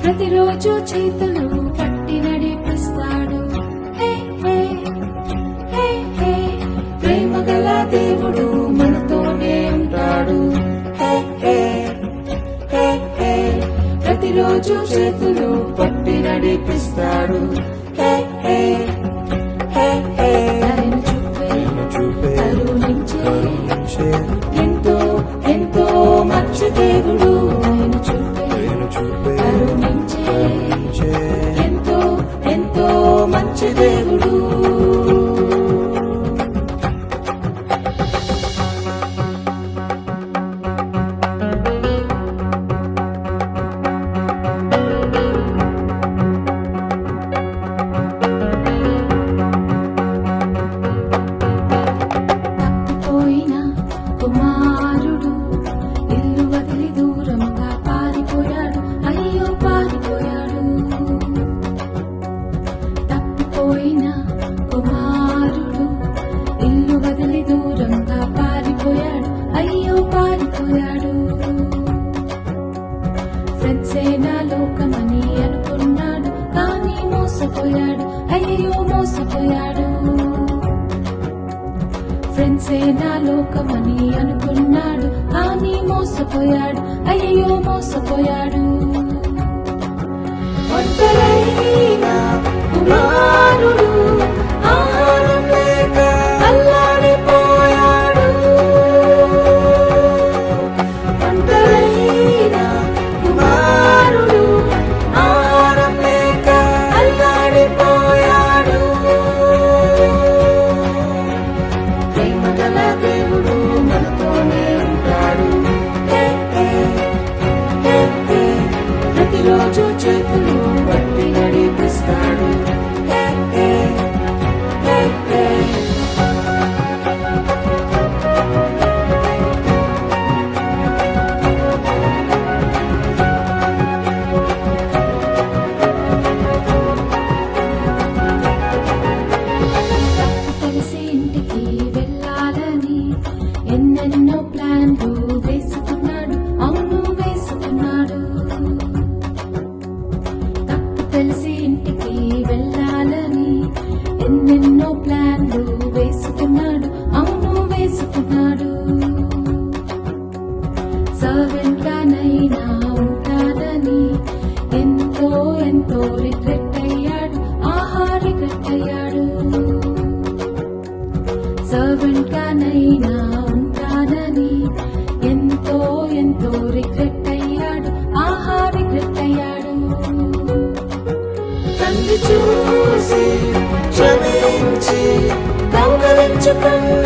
ప్రతిరోజు చేతులు పట్టి నడిపిస్తాడు. ప్రేమగల దేవుడు మనతోనే ఉంటాడు. ప్రతిరోజు చేతులు పట్టి నడిపిస్తాడు. కరుణించే ఎంతో ఎంతో మంచి దేవుడు. కరుణించే ఎంతో ఎంతో మంచి దేవుడు. తప్పిపోయిన కుమారుడు ఇల్లు వదిలి దూరంగా పారిపోయాడు. అయ్యో పారిపోయాడు. తప్పిపోయిన కుమారుడు ఇల్లు వదిలి దూరంగా పారిపోయాడు. అయ్యో పారిపోయాడు. ఫ్రెండ్సే నా లోకమని అనుకున్నాడు, కానీ మోసపోయాడు. అయ్యో మోసపోయాడు. ఫ్రెండ్సే నా లోకమని అనుకున్నాడు, కానీ మోసపోయాడు. అయ్యో మోసపోయాడు. ఒంటరైన కుమారుడు ఆహారం లేక అల్లాడిపోయాడు. ఒంటరైన కుమారుడు ఆహారం లేక అల్లాడిపోయాడు. ప్రేమగల దేవుడు మనతోనే ఉంటాడు. ప్రతిరోజు చేతులు పట్టి నడిపిస్తాడు. తెలిసి ఇంటికి వెళ్ళాలని ఎన్నెన్నో ప్లాన్లు వేసుకున్నాడు. అవును వేసుకున్నాడు. తప్పు తెలిసి ఇంటికి వెళ్ళాలని ఎన్నెన్నో ప్లాన్లు వేసుకున్నాడు. అవును వేసుకున్నాడు. సర్వెంట్ గానైనా ఉంటానని ఎంతో ఎంతో రిగ్రెట్ అయ్యాడు. ఆహా రిగ్రెట్ అయ్యాడు. సర్వెంట్ గానైనా ఉంటానని ఎంతో ఎంతో రిగ్రెట్ అయ్యాడు. ఆహా రిగ్రెట్ అయ్యాడు. తండ్రి చూసి క్షమించి కౌగలించుకున్నాడు.